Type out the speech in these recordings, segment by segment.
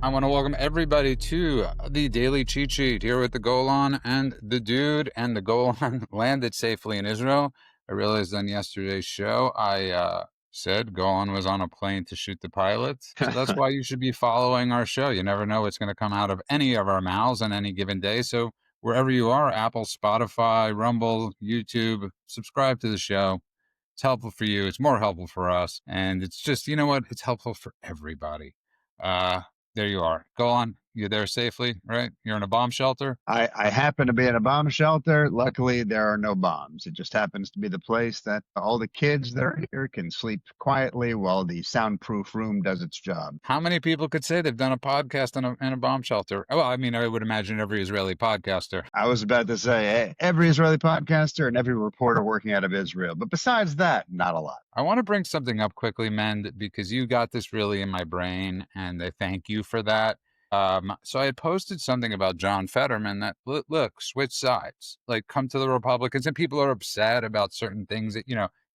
I want to welcome everybody to the Daily Cheat Sheet here with the Golan and the dude, and the Golan landed safely in Israel. I realized on yesterday's show, I said Golan was on a plane to shoot the pilots. So that's why you should be following our show. You never know what's going to come out of any of our mouths on any given day. So wherever you are, Apple, Spotify, Rumble, YouTube, subscribe to the show. It's helpful for you. It's more helpful for us. And it's just, you know what? It's helpful for everybody. There you are. Go on. You're there safely, right? You're in a bomb shelter. I happen to be in a bomb shelter. Luckily, there are no bombs. It just happens to be the place that all the kids that are here can sleep quietly while the soundproof room does its job. How many people could say they've done a podcast in a bomb shelter? Well, I mean, I would imagine every Israeli podcaster. I was about to say every Israeli podcaster and every reporter working out of Israel. But besides that, not a lot. I want to bring something up quickly, Mend, because you got this really in my brain, and I thank you for that. So I had posted something about John Fetterman that, look, switch sides, like come to the Republicans, and people are upset about certain things that,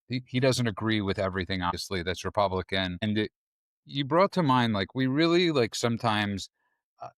he doesn't agree with everything, obviously, that's Republican. And you brought to mind, like, we really, like, sometimes uh,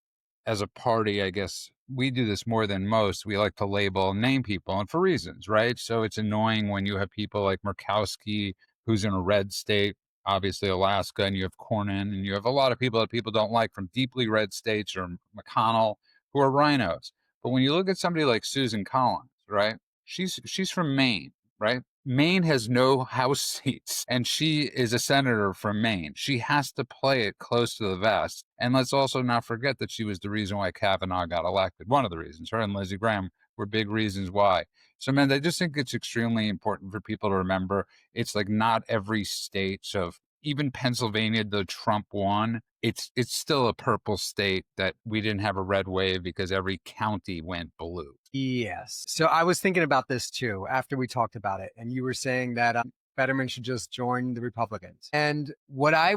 as a party, I guess we do this more than most. We like to label and name people, and for reasons, right? So it's annoying when you have people like Murkowski, who's in a red state, obviously Alaska, and you have Cornyn, and you have a lot of people that people don't like from deeply red states, or McConnell, who are rhinos. But when you look at somebody like Susan Collins, right? She's from Maine, right? Maine has no House seats, and she is a senator from Maine. She has to play it close to the vest. And let's also not forget that she was the reason why Kavanaugh got elected. One of the reasons. Her and Lindsey Graham were big reasons why. So, man, I just think it's extremely important for people to remember. It's like not every state. So even Pennsylvania, though Trump won, it's still a purple state that we didn't have a red wave because every county went blue. Yes. So I was thinking about this too after we talked about it. And you were saying that Fetterman should just join the Republicans. And what I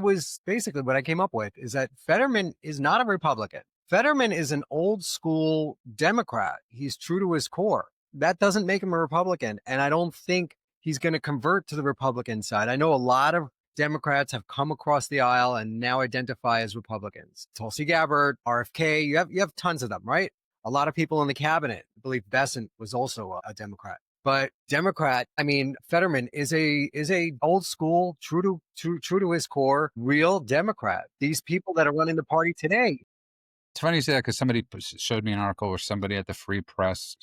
came up with is that Fetterman is not a Republican. Fetterman is an old school Democrat. He's true to his core. That doesn't make him a Republican. And I don't think he's going to convert to the Republican side. I know a lot of Democrats have come across the aisle and now identify as Republicans. Tulsi Gabbard, RFK, you have tons of them, right? A lot of people in the cabinet. I believe Besant was also a Democrat. But Democrat, I mean, Fetterman is a old school, true to his core, real Democrat. These people that are running the party today. It's funny you say that because somebody showed me an article where somebody at the Free Press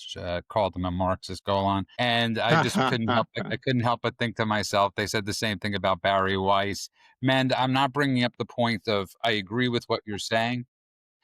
called him a Marxist Golan, and I just couldn't help but think to myself, they said the same thing about Barry Weiss. Man, I'm not bringing up the point of I agree with what you're saying,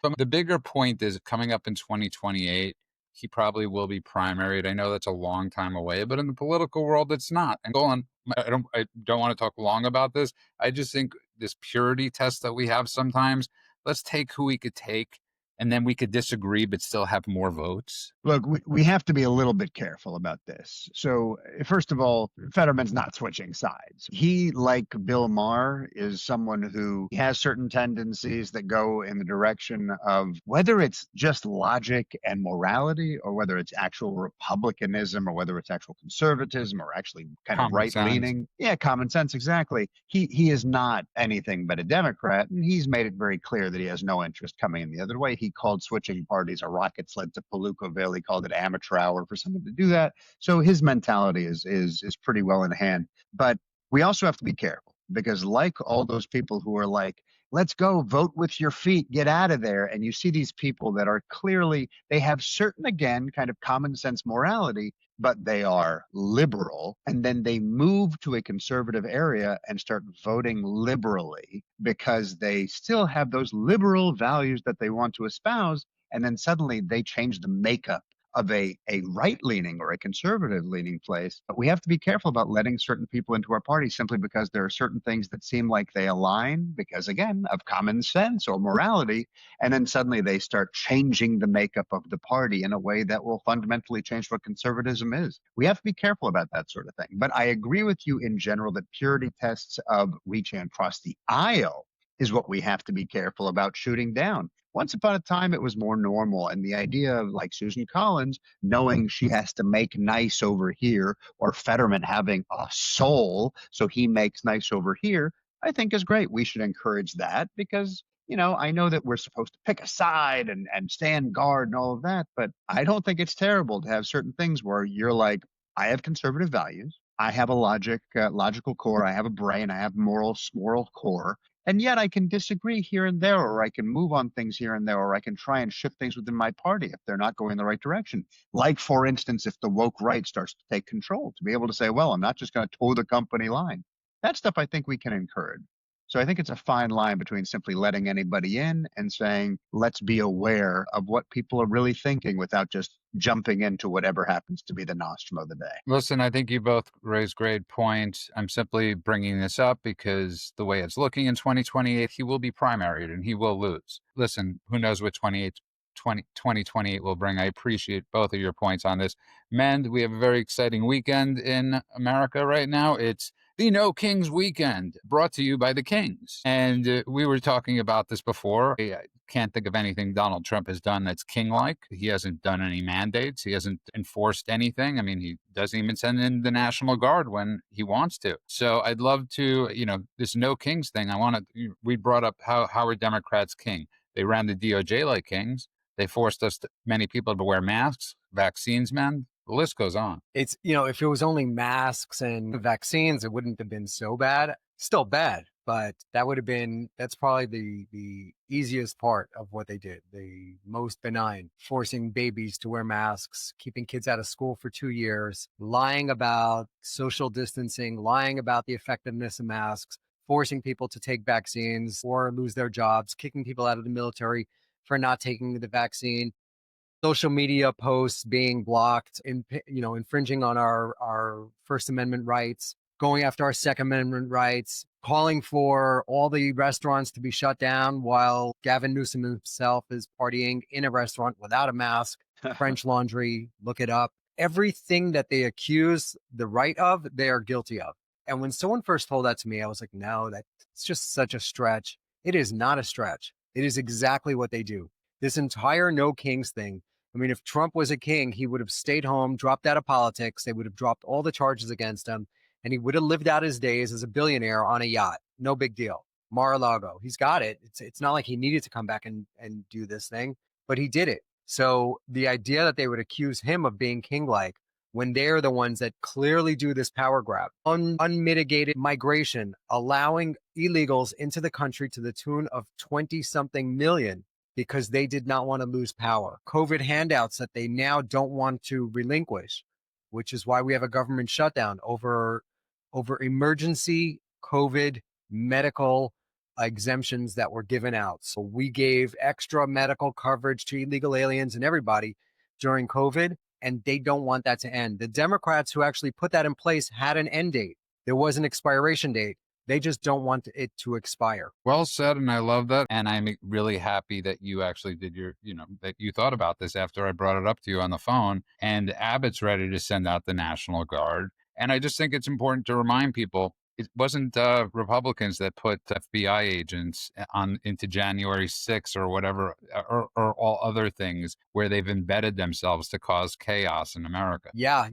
but the bigger point is coming up in 2028. He probably will be primaried. I know that's a long time away, but in the political world, it's not. And Golan, I don't want to talk long about this. I just think this purity test that we have sometimes. Let's take who we could take, and then we could disagree but still have more votes. Look, we have to be a little bit careful about this. So, first of all, Fetterman's not switching sides. He, like Bill Maher, is someone who has certain tendencies that go in the direction of whether it's just logic and morality, or whether it's actual republicanism, or whether it's actual conservatism, or actually kind of right-leaning. Yeah, common sense, exactly. He is not anything but a Democrat, and he's made it very clear that he has no interest coming in the other way. He called switching parties a rocket sled to Palookaville. He called it amateur hour for someone to do that. So his mentality is pretty well in hand. But we also have to be careful, because like all those people who are like, let's go vote with your feet, get out of there. And you see these people that are clearly, they have certain, again, kind of common sense morality, but they are liberal. And then they move to a conservative area and start voting liberally because they still have those liberal values that they want to espouse. And then suddenly they change the makeup of a right-leaning or a conservative-leaning place. But we have to be careful about letting certain people into our party simply because there are certain things that seem like they align because, again, of common sense or morality, and then suddenly they start changing the makeup of the party in a way that will fundamentally change what conservatism is. We have to be careful about that sort of thing. But I agree with you in general that purity tests of reaching across the aisle is what we have to be careful about shooting down. Once upon a time, it was more normal. And the idea of like Susan Collins knowing she has to make nice over here, or Fetterman having a soul, so he makes nice over here, I think is great. We should encourage that because I know that we're supposed to pick a side and stand guard and all of that, but I don't think it's terrible to have certain things where you're like, I have conservative values. I have a logical core. I have a brain. I have moral core. And yet I can disagree here and there, or I can move on things here and there, or I can try and shift things within my party if they're not going in the right direction. Like, for instance, if the woke right starts to take control, to be able to say, well, I'm not just going to toe the company line. That stuff I think we can encourage. So I think it's a fine line between simply letting anybody in and saying, let's be aware of what people are really thinking without just jumping into whatever happens to be the nostrum of the day. Listen, I think you both raised great points. I'm simply bringing this up because the way it's looking in 2028, he will be primaried and he will lose. Listen, who knows what 2028 will bring. I appreciate both of your points on this. Men, we have a very exciting weekend in America right now. It's the No Kings Weekend, brought to you by the Kings. And we were talking about this before. I can't think of anything Donald Trump has done that's king-like. He hasn't done any mandates. He hasn't enforced anything. I mean, he doesn't even send in the National Guard when he wants to. So I'd love to, this No Kings thing, we brought up how are Democrats king? They ran the DOJ like kings. They forced many people to wear masks, vaccines, man. The list goes on. It's, if it was only masks and vaccines, it wouldn't have been so bad. Still bad, but that's probably the easiest part of what they did. The most benign, forcing babies to wear masks, keeping kids out of school for 2 years, lying about social distancing, lying about the effectiveness of masks, forcing people to take vaccines or lose their jobs, kicking people out of the military for not taking the vaccine, social media posts being blocked, infringing on our First Amendment rights, going after our Second Amendment rights, calling for all the restaurants to be shut down while Gavin Newsom himself is partying in a restaurant without a mask, French Laundry, look it up. Everything that they accuse the right of, they are guilty of. And when someone first told that to me, I was like, no, that's just such a stretch. It is not a stretch. It is exactly what they do. This entire No Kings thing. I mean, if Trump was a king, he would have stayed home, dropped out of politics. They would have dropped all the charges against him, and he would have lived out his days as a billionaire on a yacht. No big deal. Mar-a-Lago. He's got it. It's not like he needed to come back and do this thing, but he did it. So the idea that they would accuse him of being king-like when they're the ones that clearly do this power grab, unmitigated migration, allowing illegals into the country to the tune of 20-something million because they did not want to lose power. COVID handouts that they now don't want to relinquish, which is why we have a government shutdown over emergency COVID medical exemptions that were given out. So we gave extra medical coverage to illegal aliens and everybody during COVID, and they don't want that to end. The Democrats who actually put that in place had an end date. There was an expiration date. They just don't want it to expire. Well said, and I love that. And I'm really happy that you actually did that you thought about this after I brought it up to you on the phone. And Abbott's ready to send out the National Guard. And I just think it's important to remind people, it wasn't Republicans that put FBI agents into January 6th or whatever, or all other things where they've embedded themselves to cause chaos in America. Yeah,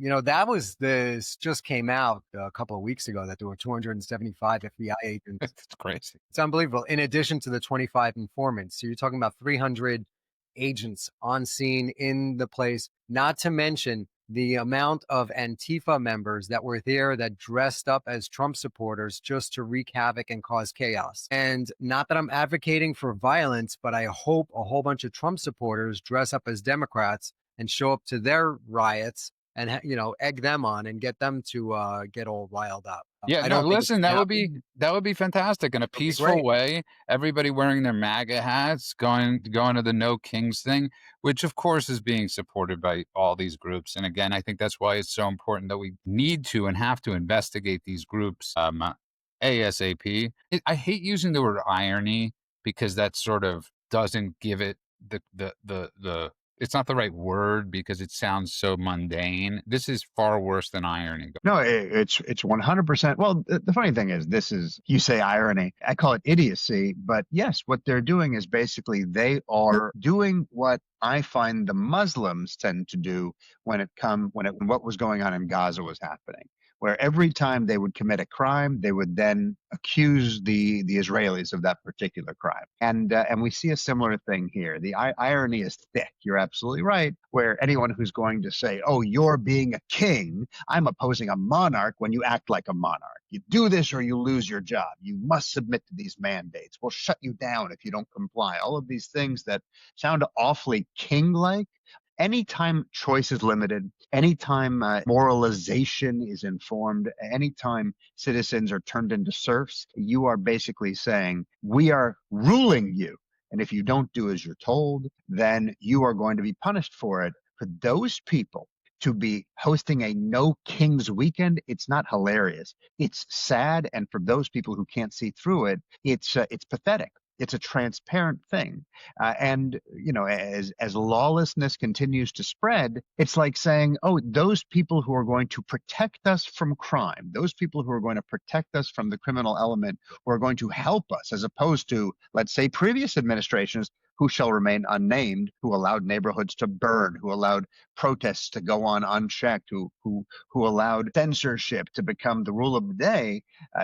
this just came out a couple of weeks ago that there were 275 FBI agents. It's crazy. It's unbelievable. In addition to the 25 informants. So you're talking about 300 agents on scene in the place, not to mention the amount of Antifa members that were there that dressed up as Trump supporters just to wreak havoc and cause chaos. And not that I'm advocating for violence, but I hope a whole bunch of Trump supporters dress up as Democrats and show up to their riots and, egg them on and get them to get all riled up. Yeah, no, listen, that would be fantastic in a peaceful way. Everybody wearing their MAGA hats, going to the No Kings thing, which of course is being supported by all these groups. And again, I think that's why it's so important that we need to and have to investigate these groups ASAP. I hate using the word irony because that sort of doesn't give it the it's not the right word because it sounds so mundane. This is far worse than irony. No, it's 100%. Well, the funny thing is, you say irony. I call it idiocy. But yes, what they're doing is basically they are doing what I find the Muslims tend to do when what was going on in Gaza was happening, where every time they would commit a crime, they would then accuse the Israelis of that particular crime. And we see a similar thing here. The irony is thick. You're absolutely right. Where anyone who's going to say, "Oh, you're being a king, I'm opposing a monarch," when you act like a monarch, you do this or you lose your job. You must submit to these mandates. We'll shut you down if you don't comply. All of these things that sound awfully king-like. Anytime choice is limited, anytime moralization is informed, anytime citizens are turned into serfs, you are basically saying, we are ruling you. And if you don't do as you're told, then you are going to be punished for it. For those people to be hosting a no kings weekend, it's not hilarious. It's sad. And for those people who can't see through it, it's pathetic. It's a transparent thing. And, you know, as lawlessness continues to spread, it's like saying, oh, those people who are going to protect us from crime, those people who are going to protect us from the criminal element, who are going to help us, as opposed to, let's say, previous administrations who shall remain unnamed, who allowed neighborhoods to burn, who allowed protests to go on unchecked, who allowed censorship to become the rule of the day,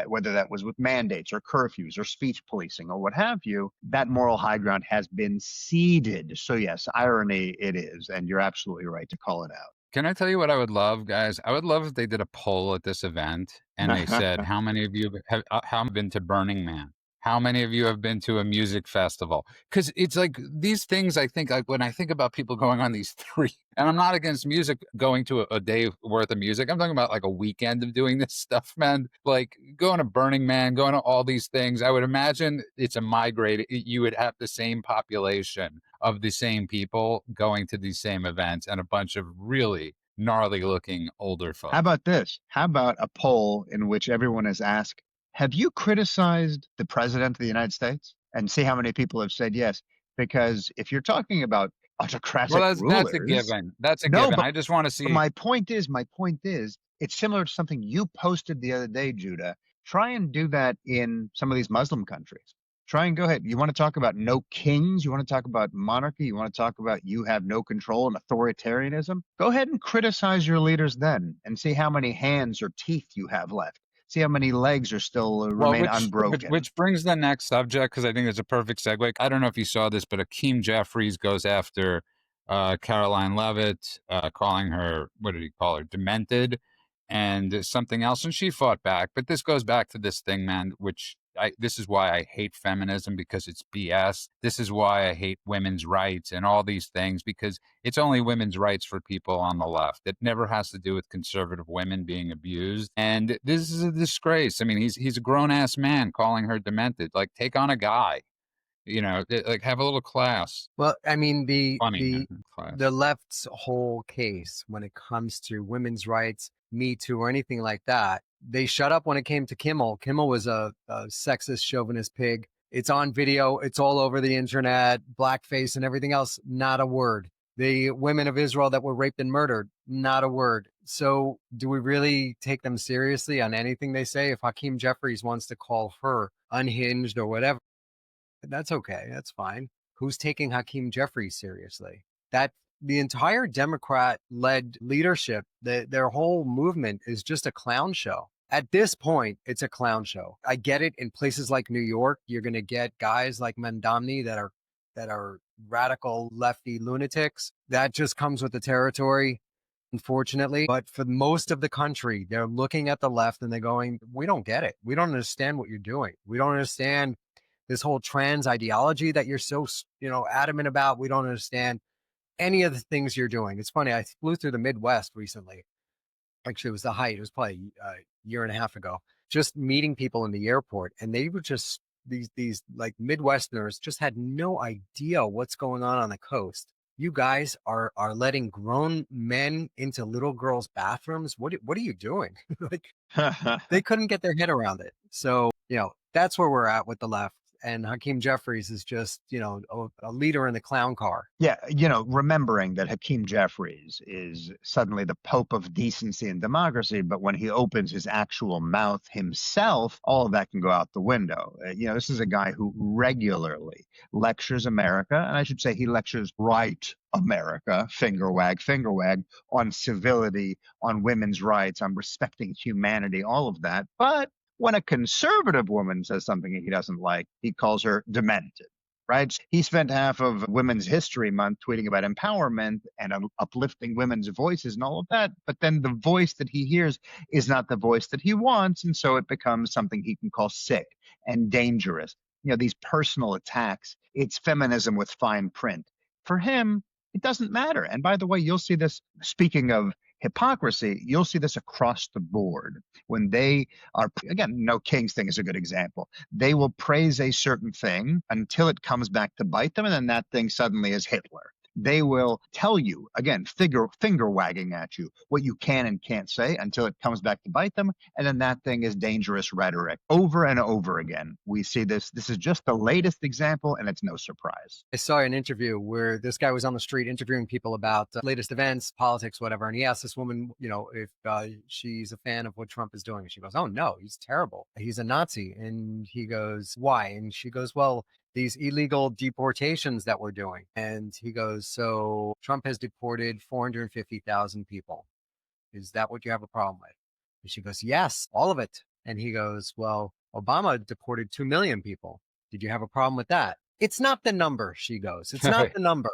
whether that was with mandates or curfews or speech policing or what have you. That moral high ground has been ceded. So yes, irony it is, and you're absolutely right to call it Can I tell you what I would love, guys? I would love if they did a poll at this event and they said, out. how many of you have been to Burning Man? How many of you have been to a music festival? Because it's like these things, I think, like when I think about people going on these three, and I'm not against music, going to a day worth of music. I'm talking about like a weekend of doing this stuff, man. Like going to Burning Man, going to all these things. I would imagine it's a migrate. You would have the same population of the same people going to these same events and a bunch of really gnarly looking older folks. How about this? How about a poll in which everyone is asked, have you criticized the president of the United States? And see how many people have said yes. Because if you're talking about Well, autocratic that's a rulers, given. That's a no, given. I just want to see. my point is, it's similar to something you posted the other day, Judah. Try and do that in some of these Muslim countries. Try and go ahead. You want to talk about no kings? You want to talk about monarchy? You want to talk about you have no control and authoritarianism? Go ahead and criticize your leaders then and see how many hands or teeth you have left. See how many legs are still Well, remain unbroken. which brings the next subject, because I think it's a perfect segue. I don't know if you saw this, but Hakeem Jeffries goes after Karoline Leavitt, calling her, what did he call her, demented, and something else, and she fought back. But this goes back to this thing, man, this is why I hate feminism, because it's BS. This is why I hate women's rights and all these things, because it's only women's rights for people on the left. It never has to do with conservative women being abused. And this is a disgrace. I mean, he's a grown ass man calling her demented. Like, take on a guy, like have a little class. Well, I mean, Funny class. the left's whole case when it comes to women's rights, Me Too, or anything like that, they shut up when it came to Kimmel. Kimmel was a sexist, chauvinist pig. It's on video. It's all over the internet, blackface and everything else. Not a word. The women of Israel that were raped and murdered, not a word. So do we really take them seriously on anything they say? If Hakeem Jeffries wants to call her unhinged or whatever, that's okay. That's fine. Who's taking Hakeem Jeffries seriously? That the entire Democrat-led leadership, their whole movement is just a clown show. At this point, it's a clown show. I get it. In places like New York, you're going to get guys like Mandamni that are radical lefty lunatics. That just comes with the territory, unfortunately. But for most of the country, they're looking at the left and they're going, we don't get it. We don't understand what you're doing. We don't understand this whole trans ideology that you're so, adamant about. We don't understand any of the things you're doing. It's funny. I flew through the Midwest recently. Actually, it was the height. It was probably a year and a half ago. Just meeting people in the airport, and they were just these like Midwesterners just had no idea what's going on the coast. You guys are letting grown men into little girls' bathrooms. What are you doing? Like, they couldn't get their head around it. So that's where we're at with the left. and Hakeem Jeffries is just, a leader in the clown car. Yeah, remembering that Hakeem Jeffries is suddenly the Pope of decency and democracy, but when he opens his actual mouth himself, all of that can go out the window. This is a guy who regularly lectures America, and I should say he lectures right America, finger wag, on civility, on women's rights, on respecting humanity, all of that. But when a conservative woman says something he doesn't like, he calls her demented. Right? He spent half of Women's History Month tweeting about empowerment and uplifting women's voices and all of that. But then the voice that he hears is not the voice that he wants. And so it becomes something he can call sick and dangerous. These personal attacks, it's feminism with fine print. For him, it doesn't matter. And by the way, you'll see this, speaking of hypocrisy, you'll see this across the board when they are, again, no King's thing is a good example. They will praise a certain thing until it comes back to bite them, and then that thing suddenly is Hitler. They will tell you, again, finger wagging at you, what you can and can't say until it comes back to bite them. And then that thing is dangerous rhetoric. Over and over again, we see this. This is just the latest example, and it's no surprise. I saw an interview where this guy was on the street interviewing people about latest events, politics, whatever. And he asked this woman, if she's a fan of what Trump is doing. And she goes, "Oh, no, he's terrible. He's a Nazi." And he goes, "Why?" And she goes, "Well, these illegal deportations that we're doing." And he goes, "So Trump has deported 450,000 people. Is that what you have a problem with?" And she goes, "Yes, all of it." And he goes, "Well, Obama deported 2 million people. Did you have a problem with that?" "It's not the number," she goes. "It's not the number."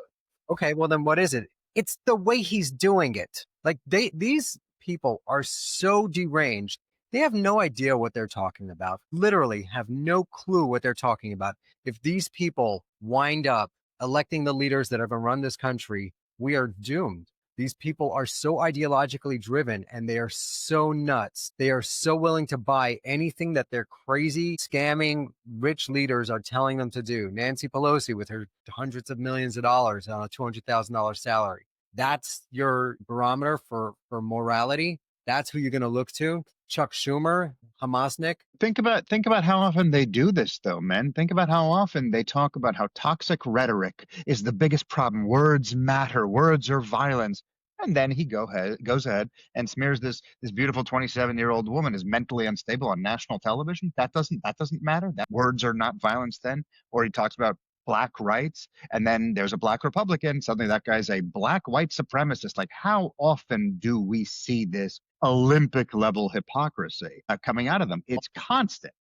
"Okay, well then what is it?" "It's the way he's doing it." Like these people are so deranged. They have no idea what they're talking about. Literally have no clue what they're talking about. If these people wind up electing the leaders that are going to run this country, we are doomed. These people are so ideologically driven and they are so nuts. They are so willing to buy anything that their crazy, scamming, rich leaders are telling them to do. Nancy Pelosi with her hundreds of millions of dollars on a $200,000 salary. That's your barometer for morality. That's who you're going to look to. Chuck Schumer, Hamasnik. Think about how often they do this, though, man. Think about how often they talk about how toxic rhetoric is the biggest problem. Words matter. Words are violence. And then he goes ahead and smears this beautiful 27-year-old woman as mentally unstable on national television. That doesn't matter. That words are not violence then. Or he talks about black rights, and then there's a black Republican. Suddenly that guy's a black white supremacist. Like, how often do we see this Olympic level hypocrisy coming out of them? It's constant.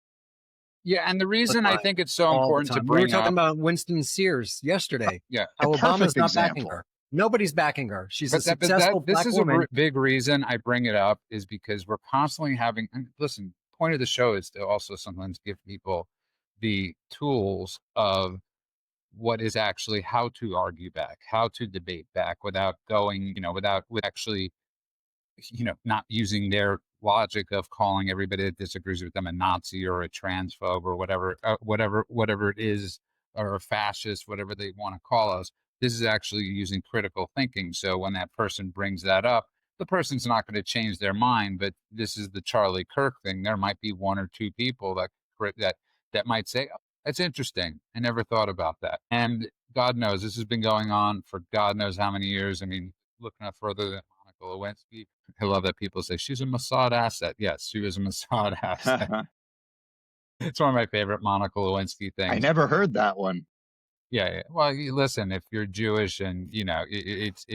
Yeah, and the reason I think it's so All the important to time. We bring were talking up, about Winston Sears yesterday. yeah, How A Obama's perfect not example. backing her. Nobody's backing her. She's a but successful this black is woman. a big reason I bring it up is because we're constantly having. And listen, point of the show is to also sometimes give people the tools of what is actually how to argue back, how to debate back without going, with actually, not using their logic of calling everybody that disagrees with them a Nazi or a transphobe or whatever it is, or a fascist, whatever they want to call us. This is actually using critical thinking. So when that person brings that up, the person's not going to change their mind. But this is the Charlie Kirk thing. There might be one or two people that might say, "Oh, that's interesting. I never thought about that." And God knows this has been going on for God knows how many years. I mean, looking up further than Monica Lewinsky, I love that people say she's a Mossad asset. Yes, she was a Mossad asset. It's one of my favorite Monica Lewinsky things. I never heard that one. Yeah. Well, listen, if you're Jewish and it's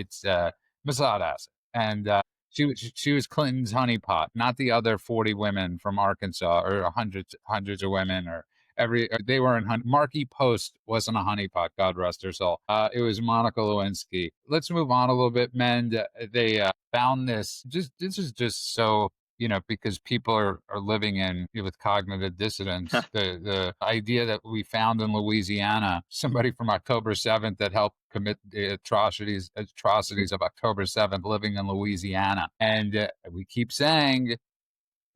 Mossad asset, and she was Clinton's honeypot, not the other 40 women from Arkansas or hundreds of women they were in Marky Post wasn't a honeypot, God rest her soul. It was Monica Lewinsky. Let's move on a little bit, men. They found this. This is just so. Because people are living with cognitive dissonance. The idea that we found in Louisiana, somebody from October 7th that helped commit the atrocities of October 7th living in Louisiana. And we keep saying,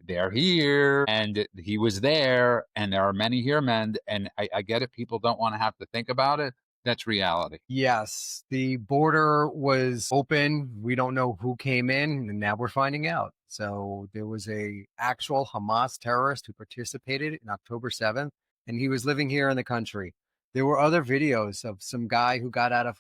they're here and he was there and there are many here, men. And I get it. People don't want to have to think about it. That's reality. Yes, the border was open. We don't know who came in, and now we're finding out. So there was a actual Hamas terrorist who participated in October 7th, and he was living here in the country. There were other videos of some guy who got out of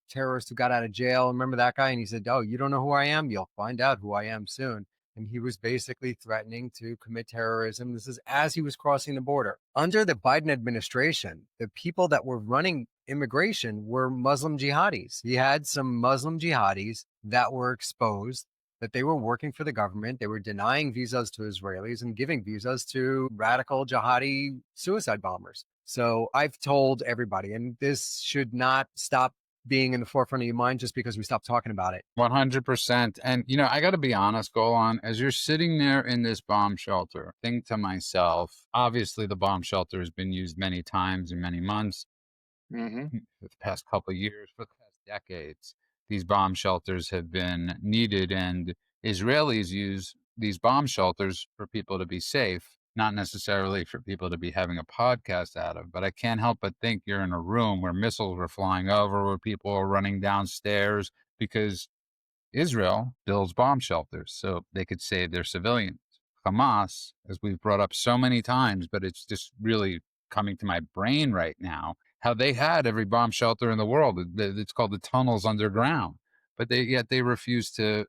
terrorist who got out of jail. Remember that guy? And he said, "Oh, you don't know who I am? You'll find out who I am soon." And he was basically threatening to commit terrorism. This is as he was crossing the border. Under the Biden administration, the people that were running immigration were Muslim jihadis. He had some Muslim jihadis that were exposed that they were working for the government. They were denying visas to Israelis and giving visas to radical jihadi suicide bombers. So I've told everybody, and this should not stop being in the forefront of your mind just because we stopped talking about it. 100%. And, you know, I got to be honest, Golan, as you're sitting there in this bomb shelter, think to myself, obviously the bomb shelter has been used many times in many months. For the past couple of years, for the past decades, these bomb shelters have been needed, and Israelis use these bomb shelters for people to be safe, not necessarily for people to be having a podcast out of. But I can't help but think you're in a room where missiles were flying over, where people are running downstairs because Israel builds bomb shelters so they could save their civilians. Hamas, as we've brought up so many times, but it's just really coming to my brain right now, how they had every bomb shelter in the world. It's called the tunnels underground, but yet they refuse to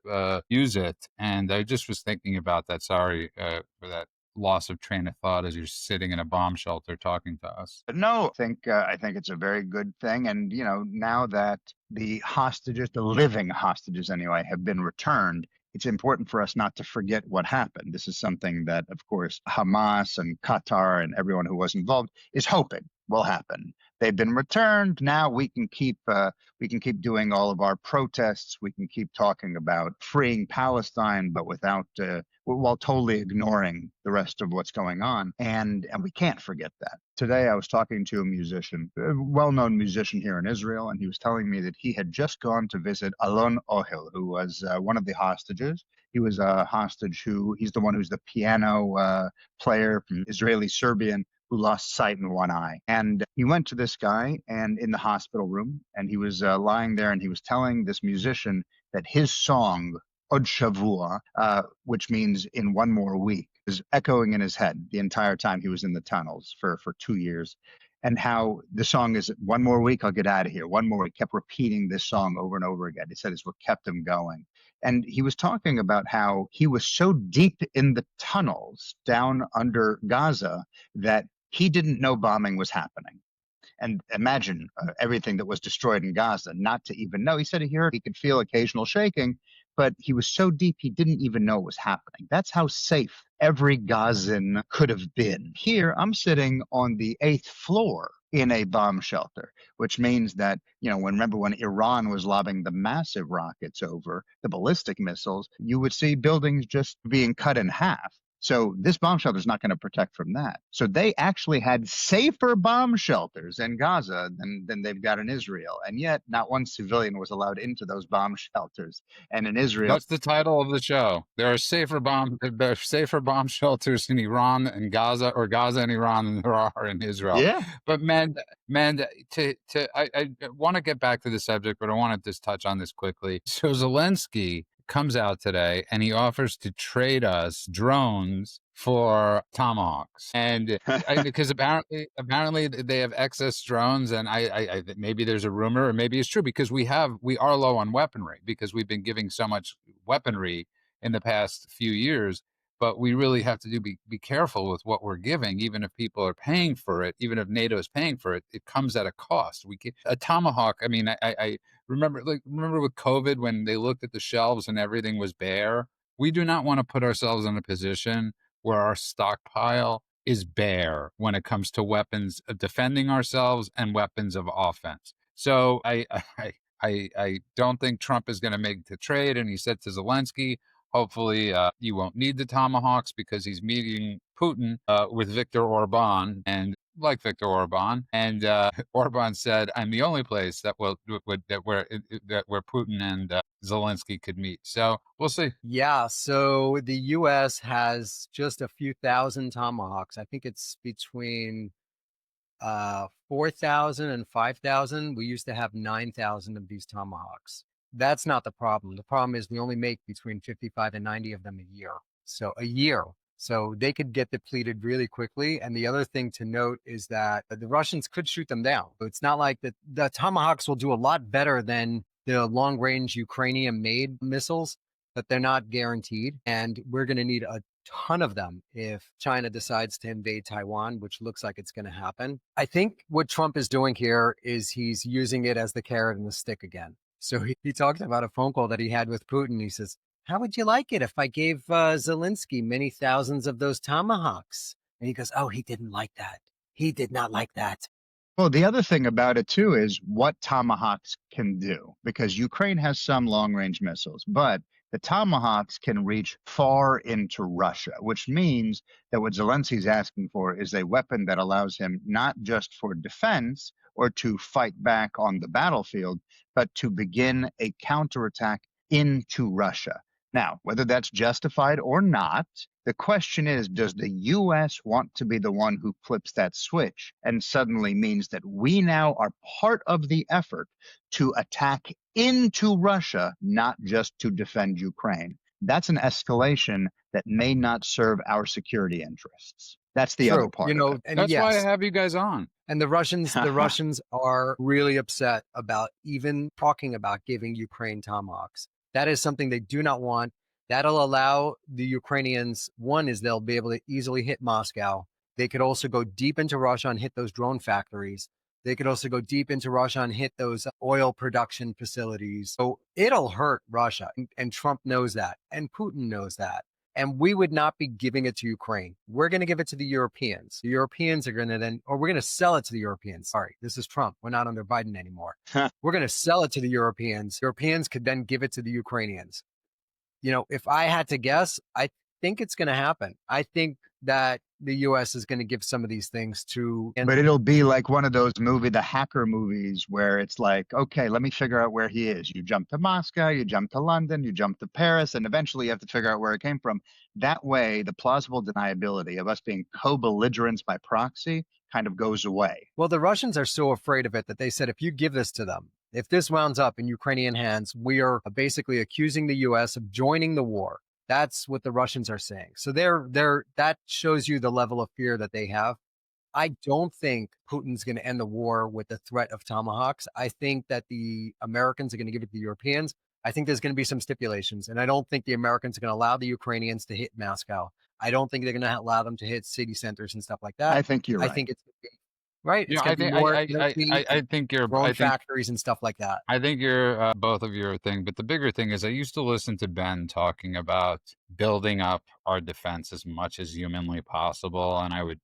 use it. And I just was thinking about that. Sorry for that loss of train of thought as you're sitting in a bomb shelter talking to us. But no, I think it's a very good thing. And, you know, now that the hostages, the living hostages anyway, have been returned, it's important for us not to forget what happened. This is something that, of course, Hamas and Qatar and everyone who was involved is hoping will happen. They've been returned. Now we can keep doing all of our protests. We can keep talking about freeing Palestine, but without while totally ignoring the rest of what's going on. And we can't forget that. Today I was talking to a musician, a well-known musician here in Israel, and he was telling me that he had just gone to visit Alon Ohel, who was one of the hostages. He was a hostage he's the one who's the piano player from Israeli Serbian who lost sight in one eye. And he went to this guy and in the hospital room, and he was lying there, and he was telling this musician that his song, Od Shavua, which means in one more week, is echoing in his head the entire time he was in the tunnels for 2 years. And how the song is, one more week, I'll get out of here. One more week. Kept repeating this song over and over again. He said it's what kept him going. And he was talking about how he was so deep in the tunnels down under Gaza that he didn't know bombing was happening. And imagine everything that was destroyed in Gaza, not to even know. He said he could feel occasional shaking, but he was so deep he didn't even know it was happening. That's how safe every Gazan could have been. Here, I'm sitting on the 8th floor in a bomb shelter, which means that, you know, remember when Iran was lobbing the massive rockets over, the ballistic missiles, you would see buildings just being cut in half. So this bomb shelter is not going to protect from that. So they actually had safer bomb shelters in Gaza than they've got in Israel. And yet not one civilian was allowed into those bomb shelters. And in Israel, That's the title of the show. There are safer bomb shelters in Iran and Gaza, or Gaza and Iran, than there are in Israel. yeah. But man, I want to get back to the subject, but I want to just touch on this quickly. So Zelensky comes out today and he offers to trade us drones for Tomahawks, and because apparently they have excess drones, and I maybe there's a rumor, or maybe it's true, because we are low on weaponry because we've been giving so much weaponry in the past few years. But we really have to be careful with what we're giving, even if people are paying for it, even if NATO is paying for it. It comes at a cost. A Tomahawk. I mean, I remember with COVID when they looked at the shelves and everything was bare. We do not want to put ourselves in a position where our stockpile is bare when it comes to weapons of defending ourselves and weapons of offense. So I don't think Trump is going to make the trade. And he said to Zelensky, hopefully you won't need the Tomahawks because he's meeting Putin with Viktor Orban, and like Viktor Orban, and Orban said, "I'm the only place that where Putin and Zelensky could meet." So we'll see. Yeah, so the U.S. has just a few thousand Tomahawks. I think it's between 4,000 and 5,000. We used to have 9,000 of these Tomahawks. That's not the problem. The problem is we only make between 55 and 90 of them a year. So a year. So they could get depleted really quickly. And the other thing to note is that the Russians could shoot them down. So it's not like the Tomahawks will do a lot better than the long range Ukrainian made missiles, but they're not guaranteed. And we're going to need a ton of them if China decides to invade Taiwan, which looks like it's going to happen. I think what Trump is doing here is he's using it as the carrot and the stick again. So he talked about a phone call that he had with Putin. He says, how would you like it if I gave Zelensky many thousands of those Tomahawks? And he goes, oh, he didn't like that. He did not like that. Well, the other thing about it too is what Tomahawks can do, because Ukraine has some long-range missiles, but the Tomahawks can reach far into Russia, which means that what Zelensky's asking for is a weapon that allows him not just for defense or to fight back on the battlefield, but to begin a counterattack into Russia. Now, whether that's justified or not, the question is, does the U.S. want to be the one who flips that switch and suddenly means that we now are part of the effort to attack into Russia, not just to defend Ukraine? That's an escalation that may not serve our security interests. That's the other part of it. And That's why I yes, have you guys on. and the Russians are really upset about even talking about giving Ukraine Tomahawks. That is something they do not want. That'll allow the Ukrainians, one is they'll be able to easily hit Moscow. They could also go deep into Russia and hit those drone factories. They could also go deep into Russia and hit those oil production facilities. So it'll hurt Russia. And Trump knows that. And Putin knows that. And we would not be giving it to Ukraine. We're going to give it to the Europeans. The Europeans are going to then, or we're going to sell it to the Europeans. Sorry, this is Trump. We're not under Biden anymore. We're going to sell it to the Europeans. Europeans could then give it to the Ukrainians. You know, if I had to guess, I think it's going to happen. I think that the U.S. is going to give some of these things to. But it'll be like one of those the hacker movies where it's like, okay, let me figure out where he is. You jump to Moscow, you jump to London, you jump to Paris, and eventually you have to figure out where it came from. That way, the plausible deniability of us being co-belligerents by proxy kind of goes away. Well, the Russians are so afraid of it that they said, if you give this to them, if this wounds up in Ukrainian hands, we are basically accusing the U.S. of joining the war. That's what the Russians are saying. So that shows you the level of fear that they have. I don't think Putin's going to end the war with the threat of Tomahawks. I think that the Americans are going to give it to the Europeans. I think there's going to be some stipulations, and I don't think the Americans are going to allow the Ukrainians to hit Moscow. I don't think they're going to allow them to hit city centers and stuff like that. I think you're right. I think it's right. Yeah, I think you're drone factories and stuff like that. I think you're both of your thing, but the bigger thing is I used to listen to Ben talking about building up our defense as much as humanly possible, and I would,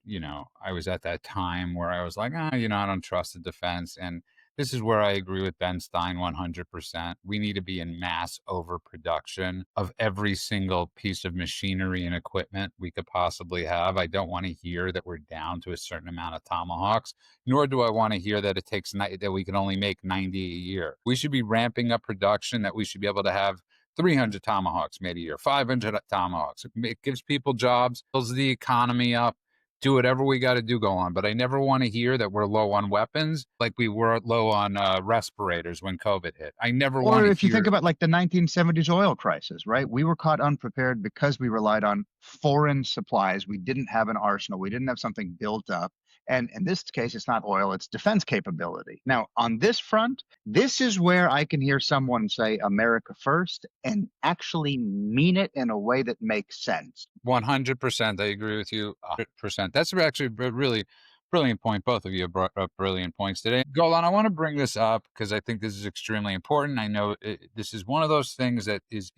I was at that time where I was like, I don't trust the defense, and this is where I agree with Ben Stein 100%. We need to be in mass overproduction of every single piece of machinery and equipment we could possibly have. I don't want to hear that we're down to a certain amount of Tomahawks, nor do I want to hear that that we can only make 90 a year. We should be ramping up production, that we should be able to have 300 Tomahawks made a year, 500 Tomahawks. It gives people jobs, builds the economy up. Do whatever we got to do, Golan. But I never want to hear that we're low on weapons like we were low on respirators when COVID hit. I never want to hear. Or if you think about like the 1970s oil crisis, right? We were caught unprepared because we relied on foreign supplies. We didn't have an arsenal. We didn't have something built up. And in this case, it's not oil, it's defense capability. Now, on this front, this is where I can hear someone say America first and actually mean it in a way that makes sense. 100%. I agree with you 100%. That's actually a really brilliant point. Both of you have brought up brilliant points today. Golan, I want to bring this up because I think this is extremely important. I know this is one of those things that is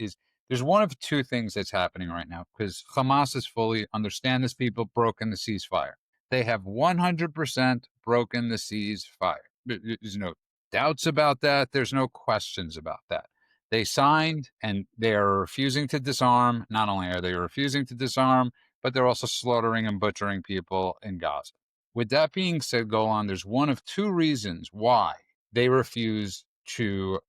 there's one of two things that's happening right now, because Hamas is fully, understand this, people, broken the ceasefire. They have 100% broken the ceasefire. There's no doubts about that. There's no questions about that. They signed and they are refusing to disarm. Not only are they refusing to disarm, but they're also slaughtering and butchering people in Gaza. With that being said, Golan, there's one of two reasons why they refuse to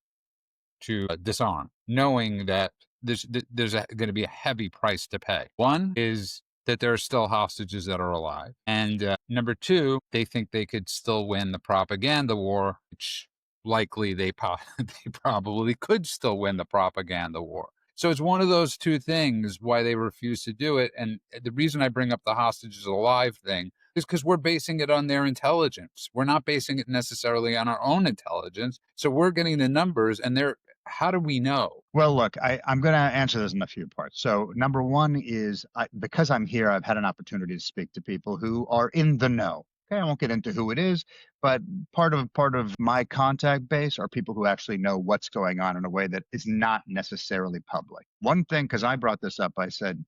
disarm, knowing that there's going to be a heavy price to pay. One is that there are still hostages that are alive. And number two, they think they could still win the propaganda war, which likely they probably could still win the propaganda war. So it's one of those two things why they refuse to do it. And the reason I bring up the hostages alive thing is because we're basing it on their intelligence. We're not basing it necessarily on our own intelligence. So we're getting the numbers, and how do we know? Well, look, I'm going to answer this in a few parts. So, number one is because I'm here, I've had an opportunity to speak to people who are in the know. Okay, I won't get into who it is, but part of my contact base are people who actually know what's going on in a way that is not necessarily public. One thing, because I brought this up, I said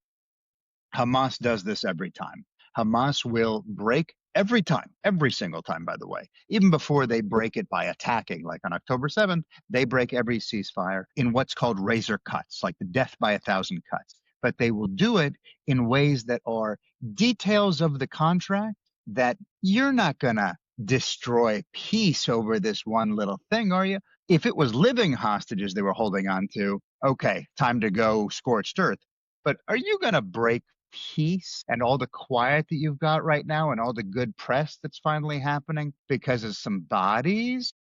Hamas does this every time. Hamas will break every time, every single time, by the way. Even before they break it by attacking, like on October 7th, they break every ceasefire in what's called razor cuts, like the death by 1,000 cuts. But they will do it in ways that are details of the contract that you're not going to destroy peace over this one little thing, are you? If it was living hostages they were holding on to, okay, time to go scorched earth. But are you going to break peace and all the quiet that you've got right now and all the good press that's finally happening because of some bodies?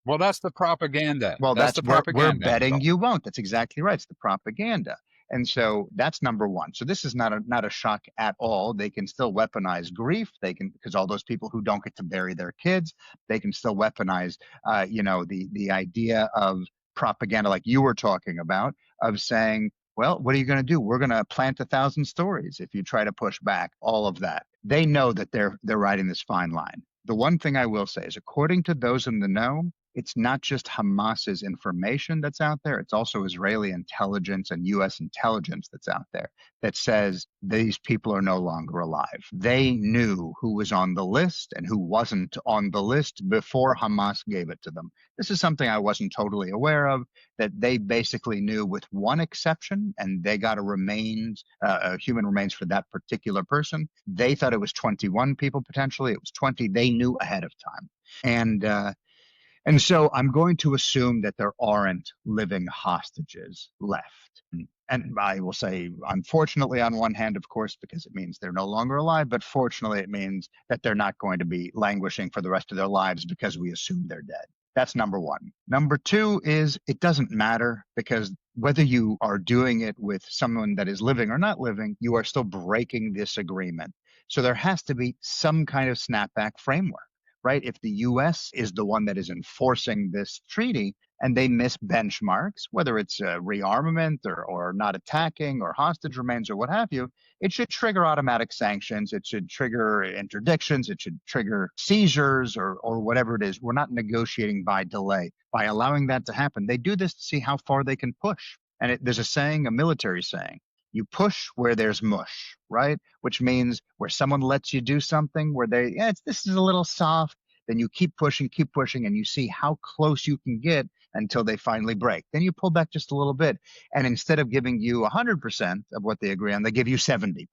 Well, that's the propaganda. Well, That's the we're propaganda. betting you won't. That's exactly right. It's the propaganda. And so that's number one. So this is not a shock at all. They can still weaponize grief. They can, because all those people who don't get to bury their kids, they can still weaponize, the idea of propaganda, like you were talking about, of saying, well, what are you going to do? We're going to plant 1,000 stories if you try to push back all of that. They know that they're riding this fine line. The one thing I will say is, according to those in the know, it's not just Hamas's information that's out there. It's also Israeli intelligence and U.S. intelligence that's out there that says these people are no longer alive. They knew who was on the list and who wasn't on the list before Hamas gave it to them. This is something I wasn't totally aware of, that they basically knew with one exception, and they got human remains for that particular person. They thought it was 21 people potentially. It was 20. They knew ahead of time. And so I'm going to assume that there aren't living hostages left. And I will say, unfortunately, on one hand, of course, because it means they're no longer alive, but fortunately, it means that they're not going to be languishing for the rest of their lives because we assume they're dead. That's number one. Number two is it doesn't matter, because whether you are doing it with someone that is living or not living, you are still breaking this agreement. So there has to be some kind of snapback framework. Right? If the U.S. is the one that is enforcing this treaty and they miss benchmarks, whether it's rearmament or not attacking or hostage remains or what have you, it should trigger automatic sanctions. It should trigger interdictions. It should trigger seizures or whatever it is. We're not negotiating by delay. By allowing that to happen, they do this to see how far they can push. And there's a saying, a military saying, you push where there's mush, right? Which means where someone lets you do something where this is a little soft, then you keep pushing, and you see how close you can get until they finally break. Then you pull back just a little bit. And instead of giving you 100% of what they agree on, they give you 70%.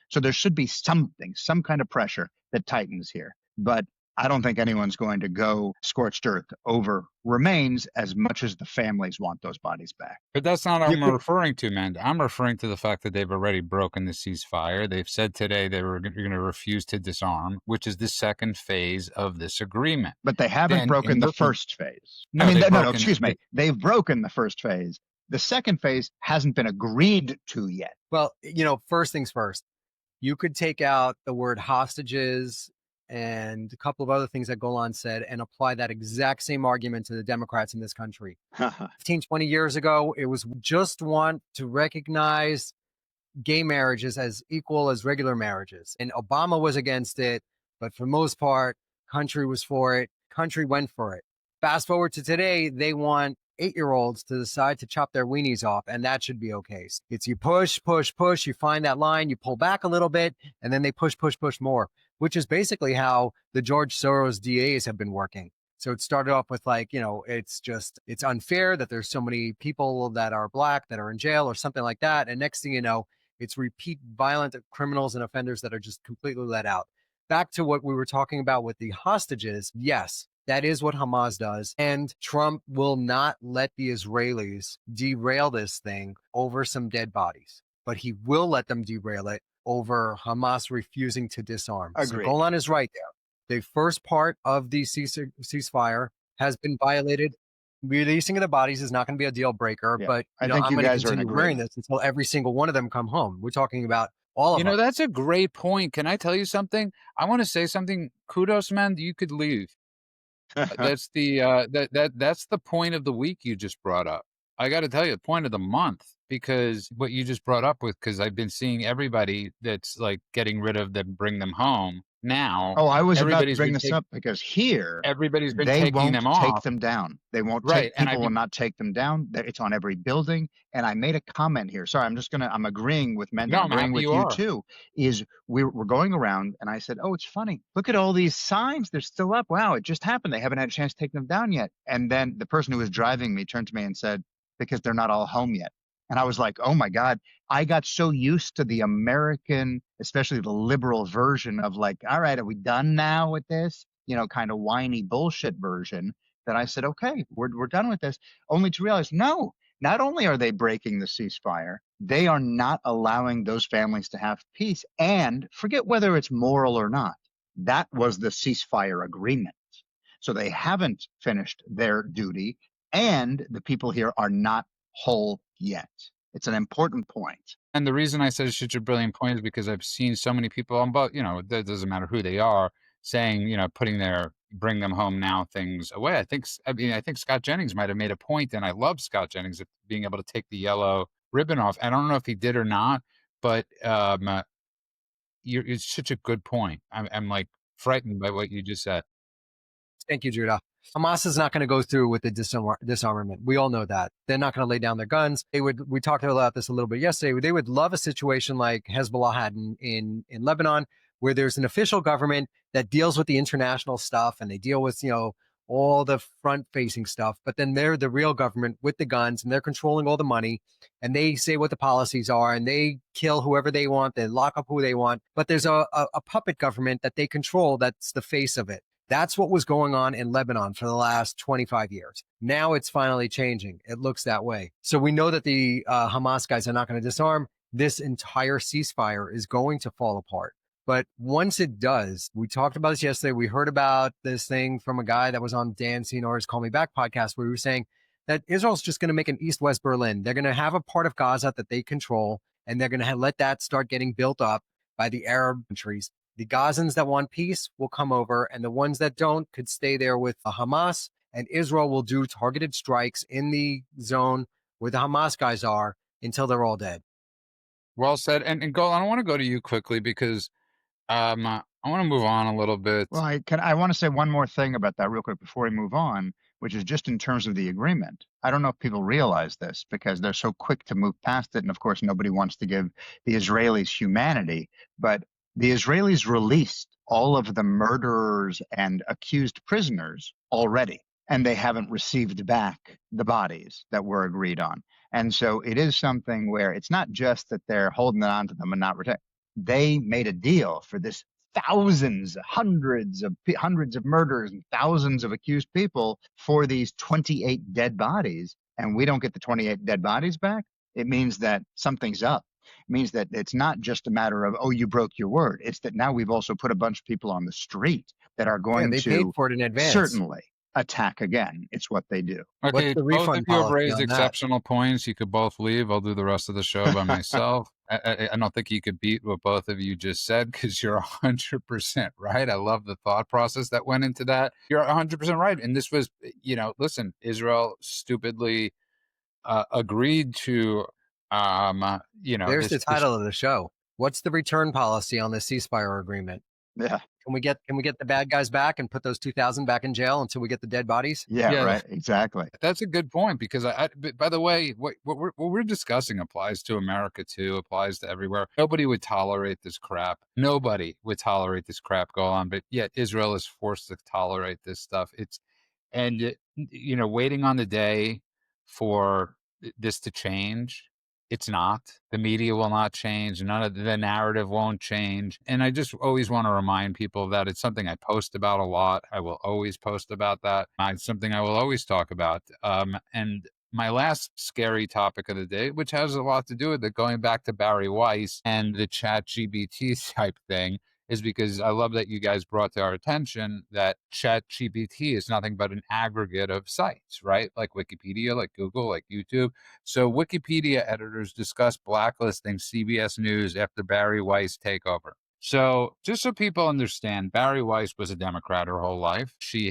So there should be some kind of pressure that tightens here. But I don't think anyone's going to go scorched earth over remains as much as the families want those bodies back. But that's not what I'm referring to, man. I'm referring to the fact that they've already broken the ceasefire. They've said today they were going to refuse to disarm, which is the second phase of this agreement. But they haven't broken the first phase. No, excuse me. They've broken the first phase. The second phase hasn't been agreed to yet. Well, first things first. You could take out the word hostages and a couple of other things that Golan said and apply that exact same argument to the Democrats in this country. 15, 20 years ago, it was just want to recognize gay marriages as equal as regular marriages. And Obama was against it, but for the most part, country was for it. Country went for it. Fast forward to today, they want 8-year-olds to decide to chop their weenies off, and that should be okay. It's you push, you find that line, you pull back a little bit, and then they push more, which is basically how the George Soros DAs have been working. So it started off with it's unfair that there's so many people that are black that are in jail or something like that. And next thing you know, it's repeat violent criminals and offenders that are just completely let out. Back to what we were talking about with the hostages. Yes, that is what Hamas does. And Trump will not let the Israelis derail this thing over some dead bodies, but he will let them derail it over Hamas refusing to disarm. Agreed. So Golan is right there. The first part of the ceasefire has been violated releasing of the bodies is not going to be a deal breaker, Yeah. but I think I'm you going to guys are in continue wearing agreement. this until every single one of them come home. We're talking about all of them. That's a great point. Can I tell you something? I want to say something. Kudos, man. You could leave. That's the that's the point of the week you just brought up. I got to tell you, point of the month, because what you just brought up with, because I've been seeing everybody that's like getting rid of them, bring them home. Now Oh, I was about to everybody's bring been this up because here everybody's been they taking won't them take off, them down. They won't right? take, And people will not take them down. It's on every building. And I made a comment here. Sorry, I'm agreeing with Mend. I'm no, I'm agreeing happy with you you are. too. Is we're going around and I said, oh, it's funny. Look at all these signs. They're still up. Wow, it just happened. They haven't had a chance to take them down yet. And then the person who was driving me turned to me and said, because they're not all home yet. And I was like, oh my God, I got so used to the American, especially the liberal version of like, all right, are we done now with this? Kind of whiny bullshit version, that I said, okay, we're done with this, only to realize, no, not only are they breaking the ceasefire, they are not allowing those families to have peace. And forget whether it's moral or not. That was the ceasefire agreement. So they haven't finished their duty, and the people here are not whole yet. It's an important point. And the reason I said it's such a brilliant point is because I've seen so many people on both, that doesn't matter who they are, saying, putting their bring them home now things away. I think Scott Jennings might have made a point, and I love Scott Jennings of being able to take the yellow ribbon off. I don't know if he did or not, but it's such a good point. I'm like frightened by what you just said. Thank you, Judah. Hamas is not going to go through with the disarmament. We all know that. They're not going to lay down their guns. We talked about this a little bit yesterday. They would love a situation like Hezbollah had in Lebanon, where there's an official government that deals with the international stuff and they deal with, all the front facing stuff. But then they're the real government with the guns and they're controlling all the money and they say what the policies are and they kill whoever they want. They lock up who they want. But there's a puppet government that they control that's the face of it. That's what was going on in Lebanon for the last 25 years. Now it's finally changing. It looks that way. So we know that the Hamas guys are not going to disarm. This entire ceasefire is going to fall apart. But once it does, we talked about this yesterday. We heard about this thing from a guy that was on Dan Senor's Call Me Back podcast, where he was saying that Israel's just going to make an East-West Berlin. They're going to have a part of Gaza that they control, and they're going to let that start getting built up by the Arab countries. The Gazans that want peace will come over, and the ones that don't could stay there with Hamas, and Israel will do targeted strikes in the zone where the Hamas guys are until they're all dead. Well said. And Golan, I want to go to you quickly because I want to move on a little bit. Well, I want to say one more thing about that real quick before we move on, which is just in terms of the agreement. I don't know if people realize this because they're so quick to move past it. And of course, nobody wants to give the Israelis humanity, but the Israelis released all of the murderers and accused prisoners already, and they haven't received back the bodies that were agreed on. And so it is something where it's not just that they're holding on to them and not returning. They made a deal for this thousands, hundreds of murders and thousands of accused people for these 28 dead bodies. And we don't get the 28 dead bodies back. It means that something's up. It means that it's not just a matter of, oh, you broke your word. It's that now we've also put a bunch of people on the street that are going they paid to for it in advance. Certainly attack again. It's what they do. Okay, What's the both of refund you have policy raised on that? exceptional points. You could both leave. I'll do the rest of the show by myself. I don't think you could beat what both of you just said because you're 100% right. I love the thought process that went into that. You're 100% right. And this was, listen, Israel stupidly agreed to, There's the title of the show. What's the return policy on the ceasefire agreement? Yeah. Can we get the bad guys back and put those 2,000 back in jail until we get the dead bodies? Yeah, right. Exactly. That's a good point because by the way, what we're discussing applies to America too, applies to everywhere. Nobody would tolerate this crap. Nobody would tolerate this crap go on, but yet Israel is forced to tolerate this stuff. Waiting on the day for this to change. It's not. The media will not change. None of the narrative won't change. And I just always want to remind people that it's something I post about a lot. I will always post about that. It's something I will always talk about. And my last scary topic of the day, which has a lot to do with it, going back to Barry Weiss and the chat GBT type thing, is because I love that you guys brought to our attention that ChatGPT is nothing but an aggregate of sites, right? Like Wikipedia, like Google, like YouTube. So Wikipedia editors discuss blacklisting CBS News after Barry Weiss takeover. So just so people understand, Barry Weiss was a Democrat her whole life. She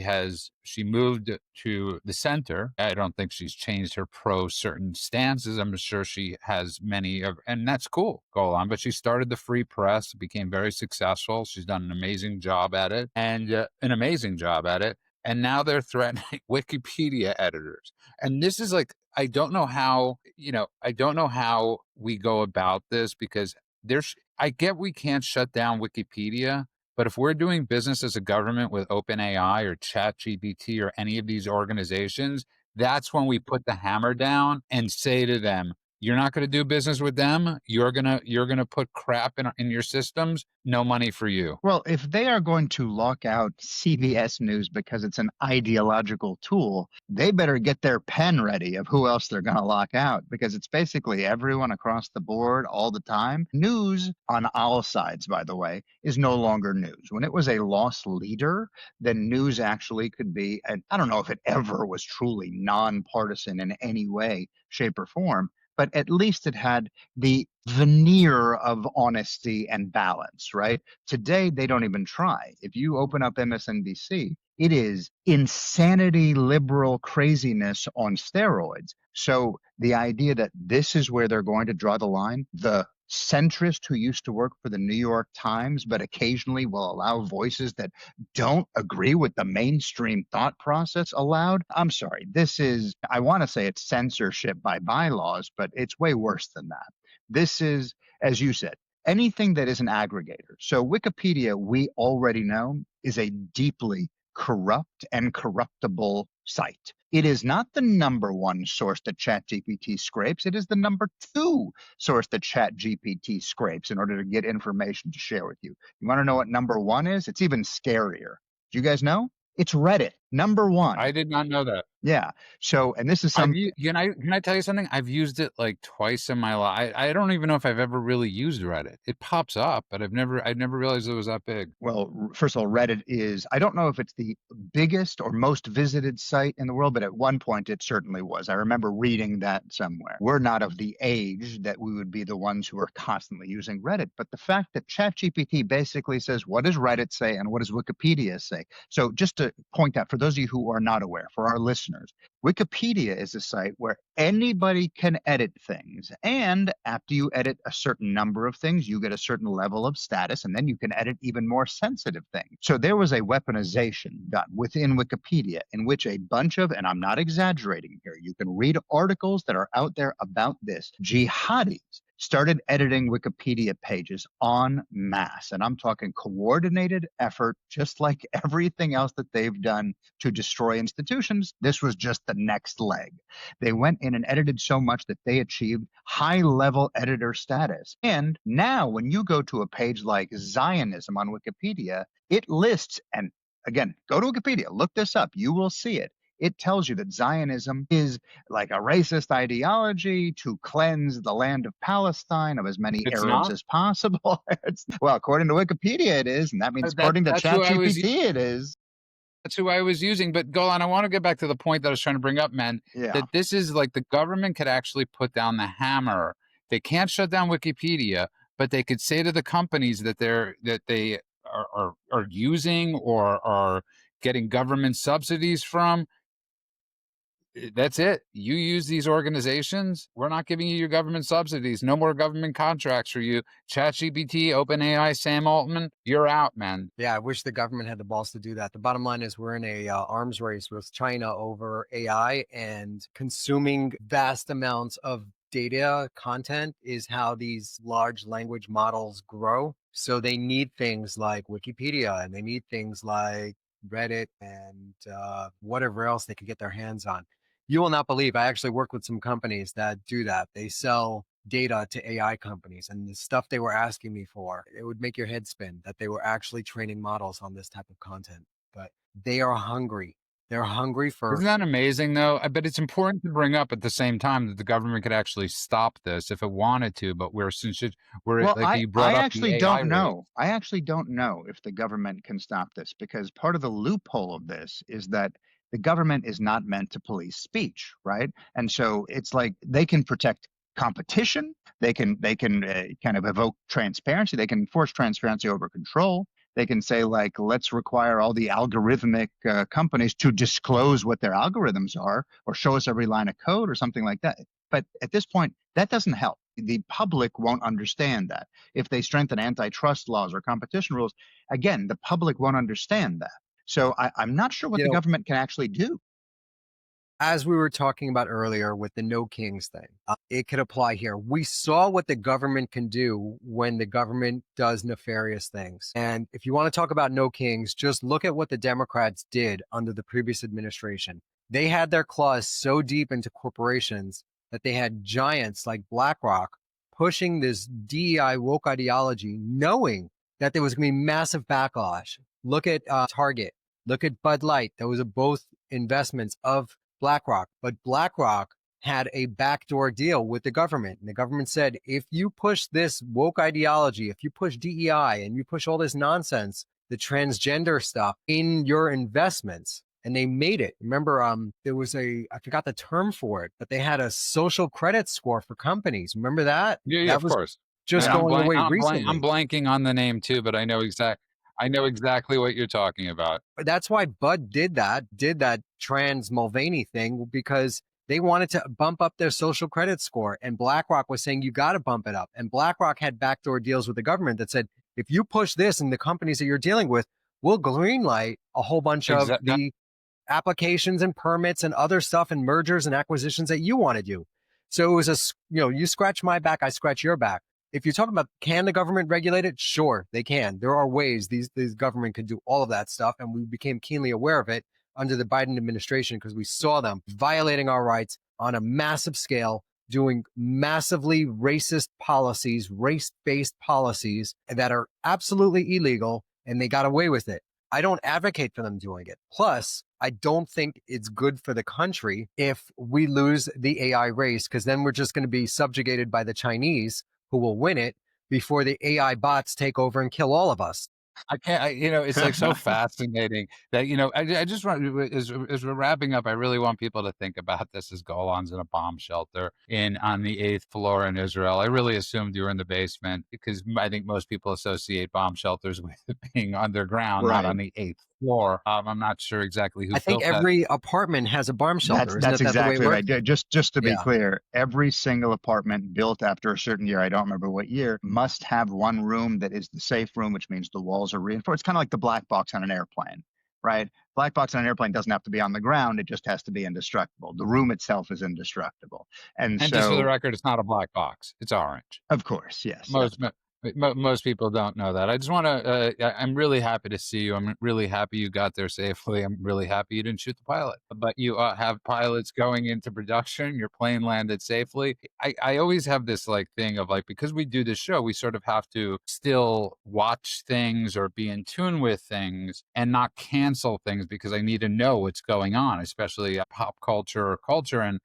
moved to the center. I don't think she's changed her pro certain stances. I'm sure she has many of, and that's cool, Golan. But she started the free press, became very successful. She's done an amazing job at it, and an amazing job at it. And now they're threatening Wikipedia editors. And this is like, I don't know how we go about this, because I get we can't shut down Wikipedia, but if we're doing business as a government with OpenAI or ChatGPT or any of these organizations, that's when we put the hammer down and say to them, you're not going to do business with them. You're gonna put crap in your systems. No money for you. Well, if they are going to lock out CBS News because it's an ideological tool, they better get their pen ready of who else they're going to lock out, because it's basically everyone across the board all the time. News on all sides, by the way, is no longer news. When it was a lost leader, then news actually could be, and I don't know if it ever was truly nonpartisan in any way, shape, or form, but at least it had the veneer of honesty and balance, right? Today, they don't even try. If you open up MSNBC, it is insanity, liberal craziness on steroids. So the idea that this is where they're going to draw the line, the centrist who used to work for the New York Times, but occasionally will allow voices that don't agree with the mainstream thought process allowed. I'm sorry. This is, I want to say it's censorship by bylaws, but it's way worse than that. This is, as you said, anything that is an aggregator. So Wikipedia, we already know, is a deeply corrupt and corruptible site. It is not the number one source that ChatGPT scrapes. It is the number two source that ChatGPT scrapes in order to get information to share with you. You want to know what number one is? It's even scarier. Do you guys know? It's Reddit, number one. I did not know that. Yeah. So, and this is something. Can I tell you something? I've used it like twice in my life. I don't even know if I've ever really used Reddit. It pops up, but I've never realized it was that big. Well, first of all, Reddit is, I don't know if it's the biggest or most visited site in the world, but at one point it certainly was. I remember reading that somewhere. We're not of the age that we would be the ones who are constantly using Reddit, but the fact that ChatGPT basically says, what does Reddit say and what does Wikipedia say? So just to point out, for those of you who are not aware, for our listeners, Wikipedia is a site where anybody can edit things. And after you edit a certain number of things, you get a certain level of status, and then you can edit even more sensitive things. So there was a weaponization done within Wikipedia in which a bunch of, and I'm not exaggerating here, you can read articles that are out there about this, jihadis started editing Wikipedia pages en masse. And I'm talking coordinated effort, just like everything else that they've done to destroy institutions. This was just the next leg. They went in and edited so much that they achieved high-level editor status. And now when you go to a page like Zionism on Wikipedia, it lists, and again, go to Wikipedia, look this up, you will see it. It tells you that Zionism is like a racist ideology to cleanse the land of Palestine of as many It's Arabs not? as possible. Well, according to Wikipedia, it is, and that means according to That's who I was. ChatGPT, it is. That's who I was using. But Golan, I want to get back to the point that I was trying to bring up, man. Yeah. That this is like the government could actually put down the hammer. They can't shut down Wikipedia, but they could say to the companies that they are using or are getting government subsidies from, that's it. You use these organizations. We're not giving you your government subsidies. No more government contracts for you. ChatGPT, OpenAI, Sam Altman, you're out, man. Yeah, I wish the government had the balls to do that. The bottom line is we're in a arms race with China over AI, and consuming vast amounts of data content is how these large language models grow. So they need things like Wikipedia, and they need things like Reddit and whatever else they could get their hands on. You will not believe, I actually work with some companies that do that. They sell data to AI companies, and the stuff they were asking me for, it would make your head spin that they were actually training models on this type of content. But they are hungry. They're hungry for. Isn't that amazing, though? But it's important to bring up at the same time that the government could actually stop this if it wanted to. But we're Well, like you I brought up the actually AI don't rate. know. I actually don't know if the government can stop this, because part of the loophole of this is that the government is not meant to police speech, right? And so it's like they can protect competition, they can kind of evoke transparency, they can enforce transparency over control. They can say, like, let's require all the algorithmic companies to disclose what their algorithms are, or show us every line of code or something like that. But at this point, that doesn't help. The public won't understand that. If they strengthen antitrust laws or competition rules, again, the public won't understand that. So I'm not sure what You the know, government can actually do. as we were talking about earlier with the no kings thing, it could apply here. We saw what the government can do when the government does nefarious things. And if you want to talk about no kings, just look at what the Democrats did under the previous administration. They had their claws so deep into corporations that they had giants like BlackRock pushing this DEI woke ideology, knowing that there was going to be massive backlash. Look at Target, look at Bud Light. Those are both investments of BlackRock, but BlackRock had a backdoor deal with the government. And the government said, if you push this woke ideology, if you push DEI and you push all this nonsense, the transgender stuff in your investments, and they made it. Remember, there was I forgot the term for it, but they had a social credit score for companies. Remember that? Yeah, That of was course. just Yeah, going away I'm recently. blanking on the name too, but I know exactly what you're talking about. That's why Bud did that trans Mulvaney thing, because they wanted to bump up their social credit score. And BlackRock was saying, you got to bump it up. And BlackRock had backdoor deals with the government that said, if you push this in the companies that you're dealing with, we'll greenlight a whole bunch of Exactly. the applications and permits and other stuff and mergers and acquisitions that you want to do. So it was you scratch my back, I scratch your back. If you're talking about, can the government regulate it? Sure, they can. There are ways these government could do all of that stuff. And we became keenly aware of it under the Biden administration because we saw them violating our rights on a massive scale, doing massively racist policies, race-based policies that are absolutely illegal, and they got away with it. I don't advocate for them doing it. Plus, I don't think it's good for the country if we lose the AI race, because then we're just going to be subjugated by the Chinese, who will win it before the AI bots take over and kill all of us. I can't, it's like so fascinating that, I just want, as we're wrapping up, I really want people to think about this as Golan's in a bomb shelter on the 8th floor in Israel. I really assumed you were in the basement because I think most people associate bomb shelters with being underground, not on Right. the 8th floor. I'm not sure exactly who I think built that. every apartment has a bomb shelter. That's Isn't that the way it exactly works? right. Just to be Yeah. clear, every single apartment built after a certain year, I don't remember what year, must have one room that is the safe room, which means the walls are reinforced. It's kind of like the black box on an airplane, right? Black box on an airplane doesn't have to be on the ground. It just has to be indestructible. The room itself is indestructible. And And just for the so, record, it's not a black box. It's orange. of course, yes. Most people don't know that. I just want to. I'm really happy to see you. I'm really happy you got there safely. I'm really happy you didn't shoot the pilot. But you have pilots going into production. Your plane landed safely. I always have this thing of because we do this show, we sort of have to still watch things or be in tune with things and not cancel things because I need to know what's going on, especially pop culture or culture. And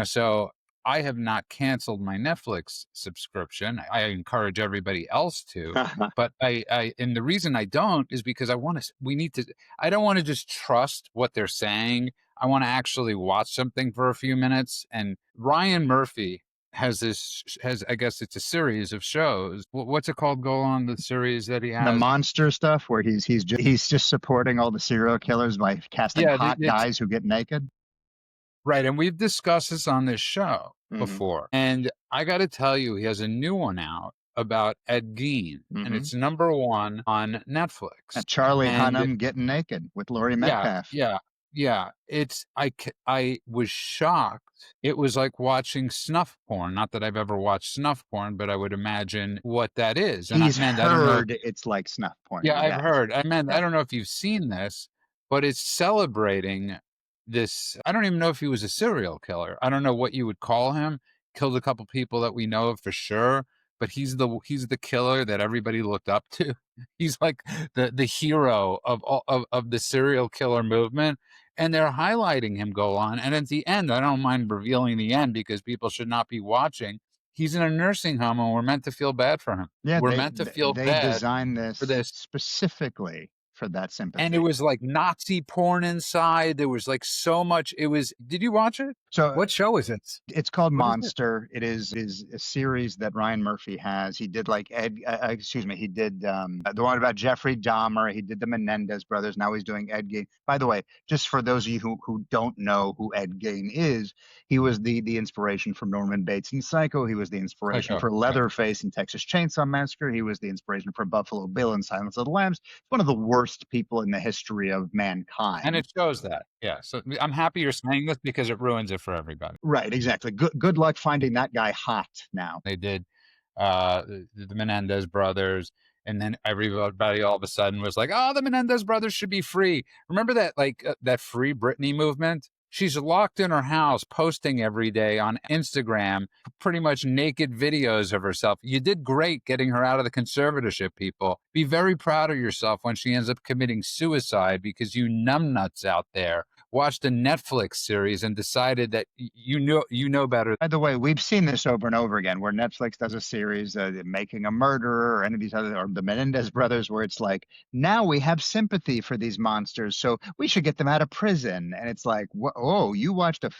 so I have not canceled my Netflix subscription. I encourage everybody else to, but and the reason I don't is because I don't want to just trust what they're saying. I want to actually watch something for a few minutes. And Ryan Murphy I guess it's a series of shows. What's it called? Go on the series that he The has. monster stuff where he's just supporting all the serial killers by casting Yeah, hot guys who get naked. right. And we've discussed this on this show Mhm. before. And I got to tell you, he has a new one out about Ed Gein, and Mhm. it's #1 on Netflix. Charlie And Hunnam getting naked with Laurie yeah, Metcalf. yeah. I was shocked. It was like watching snuff porn. Not that I've ever watched snuff porn, but I would imagine what that is. And He's I don't know. heard it's like snuff porn. Yeah, He I've has. heard. I Yeah. don't know if you've seen this, but it's celebrating this. I don't even know if he was a serial killer. I don't know what you would call him. Killed a couple people that we know of for sure, but he's the killer that everybody looked up to. He's like the hero of all of the serial killer movement. and they're highlighting him go on. And at the end, I don't mind revealing the end because people should not be watching. He's in a nursing home, and we're meant to feel bad for him. Yeah, We're meant to feel they bad designed for this this. specifically for that And it sympathy. was like Nazi porn inside. There was like so much. It was. Did you watch it? So What show is it? it's called What is it? Monster. It is a series that Ryan Murphy has. He did like he did the one about Jeffrey Dahmer. He did the Menendez brothers. Now he's doing Ed Gein. By the way, just for those of you who don't know who Ed Gein is, he was the inspiration for Norman Bates in Psycho. He was the inspiration for Leatherface in Texas Chainsaw Massacre. He was the inspiration for Buffalo Bill in Silence of the Lambs. One of the worst people in the history of mankind. And it shows that. Yeah. So I'm happy you're saying this because it ruins it for everybody. Right, exactly. Good luck finding that guy hot now. They did the Menendez brothers, and then everybody all of a sudden was like, "Oh, the Menendez brothers should be free." Remember that that Free Britney movement? She's locked in her house, posting every day on Instagram, pretty much naked videos of herself. You did great getting her out of the conservatorship, people. Be very proud of yourself when she ends up committing suicide because you numbnuts out there watched a Netflix series and decided that you know better. By the way, we've seen this over and over again, where Netflix does a series, Making a Murderer, or any of these other, or the Menendez brothers, where it's like, now we have sympathy for these monsters, so we should get them out of prison. And it's like, oh, you watched a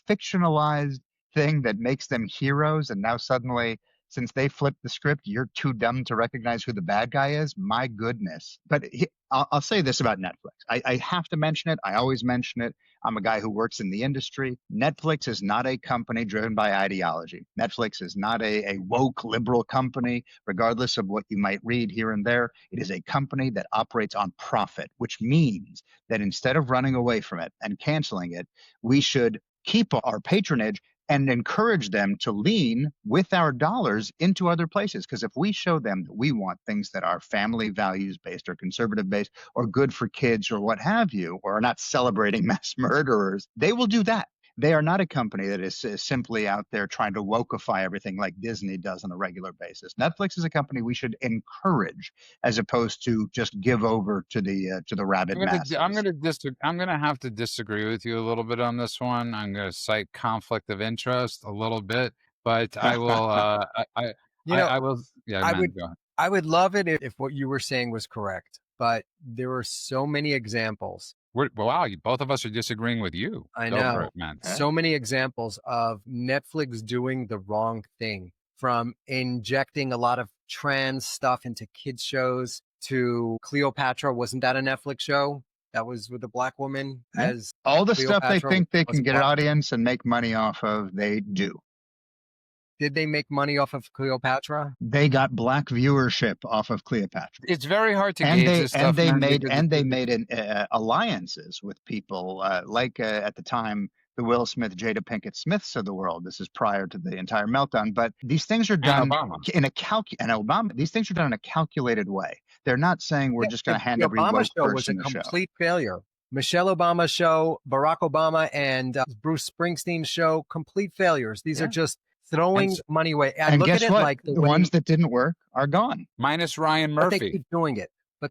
fictionalized thing that makes them heroes, and now suddenly, since they flipped the script, you're too dumb to recognize who the bad guy is? My goodness. But I'll say this about Netflix. I have to mention it. I always mention it. I'm a guy who works in the industry. Netflix is not a company driven by ideology. Netflix is not a woke liberal company, regardless of what you might read here and there. It is a company that operates on profit, which means that instead of running away from it and canceling it, we should keep our patronage and encourage them to lean with our dollars into other places. Because if we show them that we want things that are family values based or conservative based or good for kids or what have you, or are not celebrating mass murderers, they will do that. They are not a company that is simply out there trying to wokeify everything like Disney does on a regular basis. Netflix is a company we should encourage as opposed to just give over to the rabid masses. I'm going to have to disagree with you a little bit on this one. I'm going to cite conflict of interest a little bit, but I will. I will. Yeah, I man, would. go ahead. I would love it if what you were saying was correct, but there are so many examples. Wow, both of us are disagreeing with you. I Go know. for it, man. So many examples of Netflix doing the wrong thing, from injecting a lot of trans stuff into kids shows to Cleopatra. Wasn't that a Netflix show? That was with a black woman as all the stuff they Cleopatra think they was can get an black. audience and make money off of, they do. Did they make money off of Cleopatra? They got black viewership off of Cleopatra. It's very hard to gauge this stuff. They made alliances with people like at the time the Will Smith, Jada Pinkett Smiths of the world. This is prior to the entire meltdown, but these things are done in Obama. These things are done in a calculated way. They're not saying we're just going to hand every woke person the show. The Obama show was a complete failure. Michelle Obama's show, Barack Obama, and Bruce Springsteen's show, complete failures. These are just throwing money away. I look at it what? like the ones that didn't work are gone. Minus Ryan Murphy. But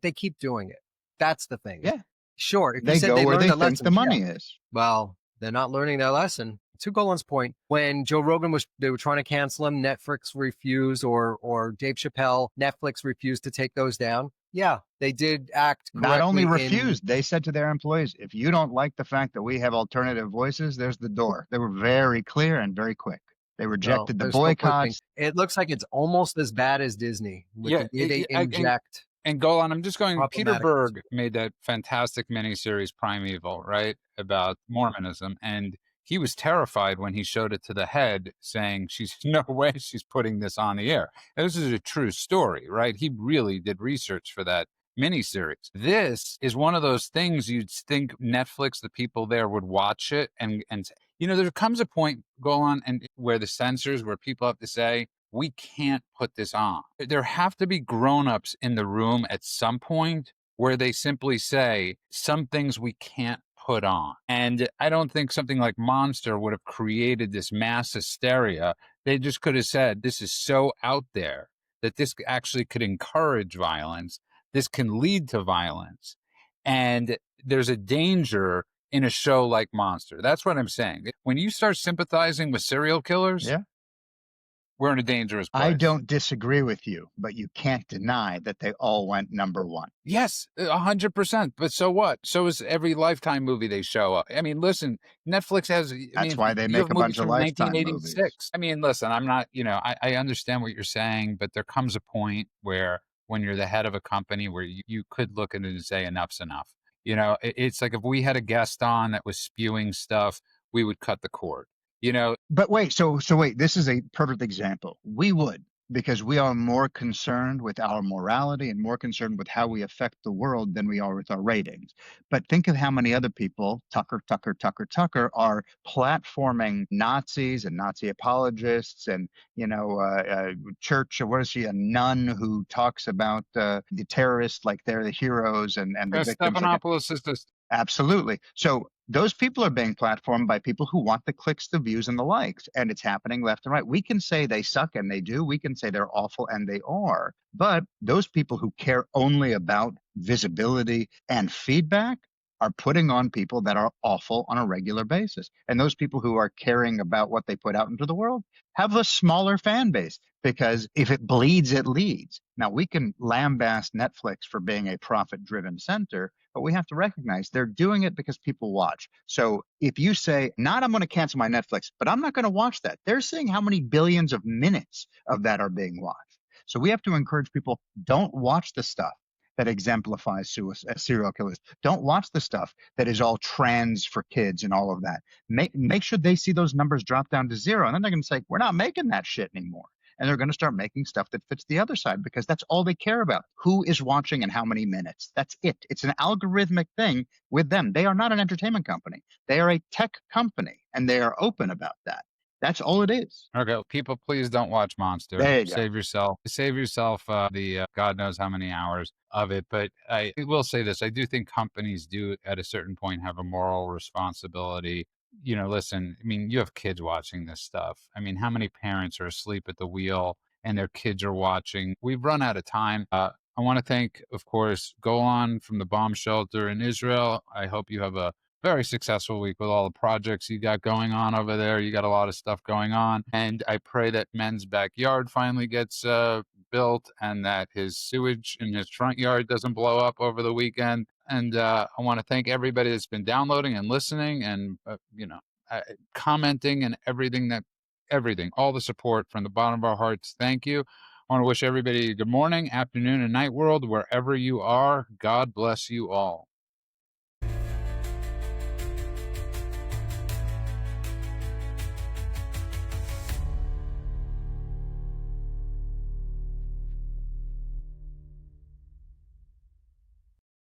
they keep doing it. That's the thing. Yeah. Sure. If they you said go they where they the think lesson, the money is. Well, they're not learning their lesson. To Golan's point, when Joe Rogan they were trying to cancel him, Netflix refused, or Dave Chappelle, Netflix refused to take those down. Yeah, they did act correctly. Not only refused, they said to their employees, if you don't like the fact that we have alternative voices, there's the door. They were very clear and very quick. They rejected the boycotts. It looks like it's almost as bad as Disney. They inject. And Golan, I'm just going, Peter Berg made that fantastic miniseries Primeval, right, about Mormonism. And he was terrified when he showed it to the head, saying, no way she's putting this on the air. And this is a true story, right? He really did research for that miniseries. This is one of those things you'd think Netflix, the people there would watch it. And there comes a point, Golan, and where the censors, where people have to say, we can't put this on. There have to be grown-ups in the room at some point where they simply say, some things we can't put on. And I don't think something like Monster would have created this mass hysteria. They just could have said, this is so out there that this actually could encourage violence. This can lead to violence. And there's a danger in a show like Monster. That's what I'm saying. When you start sympathizing with serial killers, Yeah. we're in a dangerous I place. don't disagree with you, but you can't deny that they all went number one. Yes, 100%. But so what? So is every Lifetime movie they show up. I mean, listen, Netflix has, I That's mean, why they you make have a bunch movies of from Lifetime movies. 1986. I mean, listen, I'm not, I understand what you're saying, but there comes a point where when you're the head of a company where you could look at it and say enough's enough. It's like if we had a guest on that was spewing stuff, we would cut the cord. But wait, so wait, this is a perfect example. We would, because we are more concerned with our morality and more concerned with how we affect the world than we are with our ratings. But think of how many other people, Tucker, are platforming Nazis and Nazi apologists and, church, what is she, a nun who talks about the terrorists like they're the heroes and the victims. Stephanopoulos is just Absolutely. So those people are being platformed by people who want the clicks, the views, and the likes. And it's happening left and right. We can say they suck, and they do. We can say they're awful, and they are. But those people who care only about visibility and feedback are putting on people that are awful on a regular basis. And those people who are caring about what they put out into the world have a smaller fan base, because if it bleeds, it leads. Now, we can lambaste Netflix for being a profit-driven center, but we have to recognize they're doing it because people watch. So if you say, not I'm going to cancel my Netflix, but I'm not going to watch that, they're seeing how many billions of minutes of that are being watched. So we have to encourage people, don't watch the stuff that exemplifies serial killers. Don't watch the stuff that is all trans for kids and all of that. Make sure they see those numbers drop down to zero. And then they're going to say, we're not making that shit anymore. And they're going to start making stuff that fits the other side, because that's all they care about. Who is watching and how many minutes. That's it. It's an algorithmic thing with them. They are not an entertainment company. They are a tech company, and they are open about that. That's all it is. okay. People, please don't watch Monster. There you go. Save yourself the God knows how many hours of it. But I will say this: I do think companies do, at a certain point, have a moral responsibility. Listen, I mean, you have kids watching this stuff. I mean, how many parents are asleep at the wheel and their kids are watching? We've run out of time. I want to thank, of course, Golan from the bomb shelter in Israel. I hope you have a very successful week with all the projects you got going on over there. You got a lot of stuff going on. And I pray that Men's backyard finally gets built, and that his sewage in his front yard doesn't blow up over the weekend. And I want to thank everybody that's been downloading and listening and, commenting and everything, all the support from the bottom of our hearts. Thank you. I want to wish everybody a good morning, afternoon, and night world, wherever you are. God bless you all.